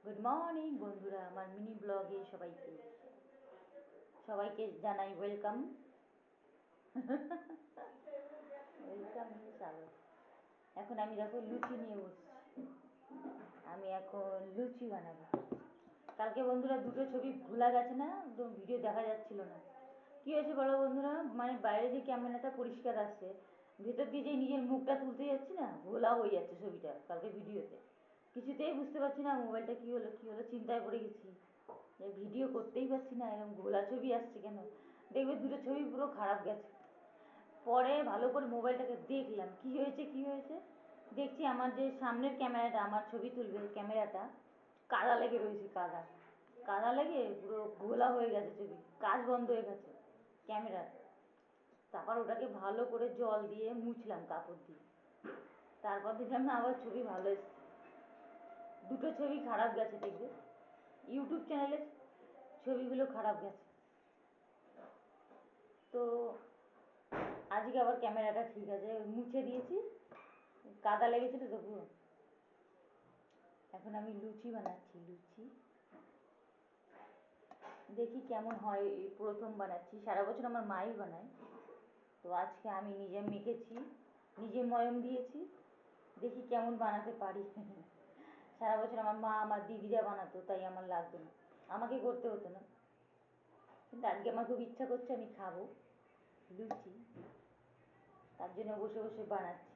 Good morning বন্ধুরা, আমার mini ব্লগে সবাইকে সবাইকে জানাই ওয়েলকাম। ওয়েলকাম চালো। এখন আমি দেখো লুচি নিয়ে বসছি। আমি এখন লুচি বানাবো। কালকে বন্ধুরা দুটো ছবি ভোলা গেছে না, একদম ভিডিও দেখা যাচ্ছিল না। কী হয়েছে বলো বন্ধুরা, মানে বাইরে যে ক্যামেরাটা পরিষ্কার আসছে, ভেতর দিয়ে যে নিজের মুখটা তুলতে যাচ্ছি না, ভোলা হয়ে যাচ্ছে ছবিটা কালকে ভিডিওতে। কিছুতেই বুঝতে পারছি না মোবাইলটা কী হলো চিন্তায় পড়ে গেছি। ভিডিও করতেই পারছি না, এরকম ঘোলা ছবি আসছে কেন। দেখবে দুটো ছবি পুরো খারাপ গেছে। পরে ভালো করে মোবাইলটাকে দেখলাম কী হয়েছে। দেখছি আমার যে সামনের ক্যামেরাটা, আমার ছবি তুলবে ক্যামেরাটা, কাদা লেগে রয়েছে। কাদা লেগে পুরো ঘোলা হয়ে গেছে ছবি, কাজ বন্ধ হয়ে গেছে ক্যামেরার। তারপর ওটাকে ভালো করে জল দিয়ে মুছলাম কাপড় দিয়ে। তারপর দেখলাম না আবার ছবি ভালো এসছে। দুটো ছবি খারাপ গেছে, দেখবে ইউটিউব চ্যানেলে ছবিগুলো খারাপ গেছে। তো আজকে আবার ক্যামেরাটা ঠিক আছে, মুছে দিয়েছি। কাদা লেগেছিল তো পুরো। এখন আমি লুচি বানাচ্ছি। দেখি কেমন হয়, এই প্রথম বানাচ্ছি। সারা বছর আমার মাই বানায়, তো আজকে আমি নিজে মেখেছি, নিজে ময়ম দিয়েছি। দেখি কেমন বানাতে পারি। সারা বছর আমার মা, আমার দিদিরা বানাতো, তাই আমার লাগতো না, আমাকে করতে হতো না। কিন্তু আজকে আমার খুব ইচ্ছা করছে, আমি খাবো লুচি, তার জন্য বসে বসে বানাচ্ছি।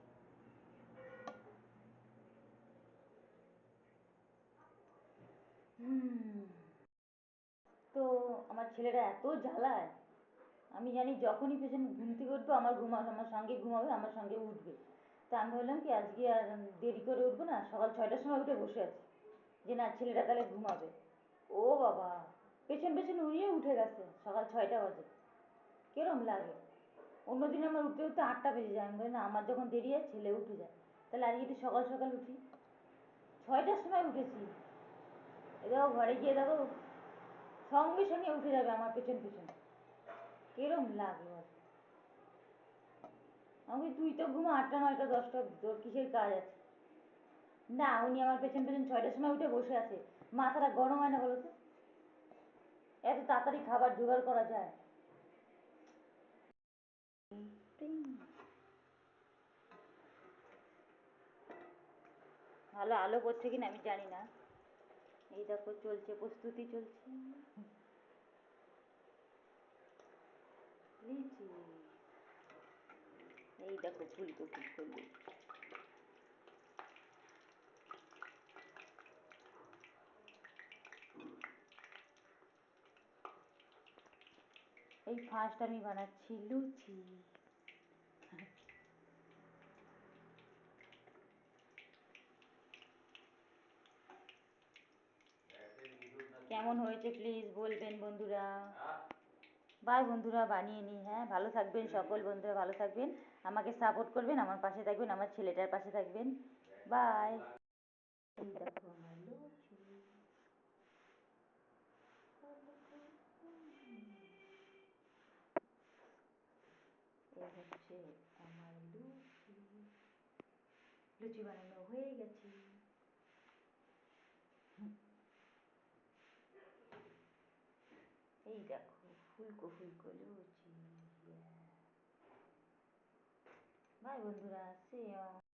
তো আমার ছেলেরা এত জ্বালায়, আমি জানি যখনই পেছনে ঘুম থেকে উঠবো আমার সঙ্গে ঘুমাবে, আমার সঙ্গে উঠবে। তা আমি বললাম কি আজকে আর দেরি করে উঠবো না, সকাল 6টার সময় উঠে বসে আছি যে না ছেলেটা তাহলে ঘুমাবে। ও বাবা, পেছন পেছন উড়িয়ে উঠে গেছে সকাল 6টা বাজে। কিরম লাগে। অন্যদিন আমার উঠতে উঠতে 8টা বেজে যায়। আমি বলি না, আমার যখন দেরি হয় ছেলে উঠে যায়, তাহলে আজকে একটু সকাল সকাল উঠি। 6টার সময় উঠেছি। এ দেখো ঘরে গিয়ে দেখো সঙ্গে সঙ্গে উঠে যাবে আমার পেছন পেছন। কিরম লাগে বল। আমি তুই তো ঘুমা 8টা 9টা 10টা, তোর কিসের কাজ আছে। না, উনি আমার পেছন পেছন 6টার সময় উঠে বসে আছে। মাথাটা গরম হয় না বলো তো, এত তাড়াতাড়ি খাবার জোগাড় করা যায়। ভালো আলো পড়ছে কিনা আমি জানি না। এই দেখো চলছে, প্রস্তুতি চলছে। লিচি, এই দেখো ফুলকপি করলি। এই ফার্স্ট আমি বানাচ্ছি লুচি। কেমন হয়েছে প্লিজ বলবেন বন্ধুরা। বাই বন্ধুরা, বানিয়ে নিই। হ্যাঁ, ভালো থাকবেন সকল বন্ধুরা, ভালো থাকবেন, আমাকে সাপোর্ট করবেন, আমার পাশে থাকবেন, আমার ছেলেটার পাশে থাকবেন। বাই। এই দেখো আমার লুচি। এই হচ্ছে আমার লুচি। লুচি বানানো হয়ে গেছে। এই দেখো ফুলকো ফুলকো লুচি। বাই বন্ধুরা, see you.